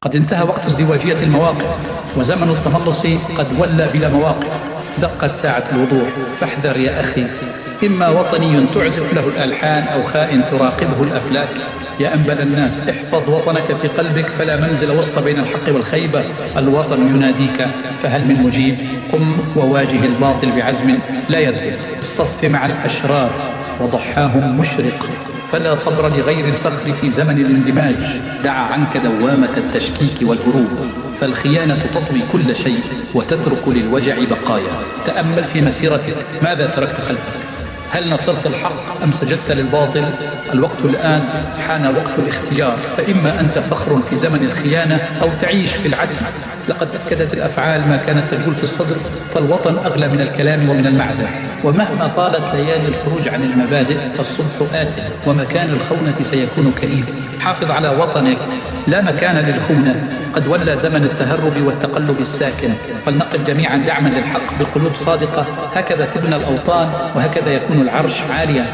قد انتهى وقت ازدواجية المواقف، وزمن التملص قد ولى بلا مواقف. دقت ساعة الوضوح، فاحذر يا أخي، إما وطني تعزف له الألحان أو خائن تراقبه الأفلاك. يا أنبل الناس، احفظ وطنك في قلبك، فلا منزل وسط بين الحق والخيبة. الوطن يناديك، فهل من مجيب؟ قم وواجه الباطل بعزم لا يذبل. اصطف مع الأشراف وضحاهم مشرق، فلا صبر لغير الفخر في زمن الاندماج. دع عنك دوامة التشكيك والهروب، فالخيانة تطوي كل شيء وتترك للوجع بقايا. تأمل في مسيرتك، ماذا تركت خلفك؟ هل نصرت الحق أم سجدت للباطل؟ الوقت الآن، حان وقت الاختيار، فإما أنت فخر في زمن الخيانة أو تعيش في العدل. لقد أكدت الأفعال ما كانت تجول في الصدر، فالوطن أغلى من الكلام ومن المعدن. ومهما طالت ليالي الخروج عن المبادئ فالصبح آت، ومكان الخونة سيكون كئيب. حافظ على وطنك، لا مكان للخونة. قد ولى زمن التهرب والتقلب الساكن، فلنقف جميعا دعما للحق بقلوب صادقة. هكذا تبنى الأوطان، وهكذا يكون العرش عاليا.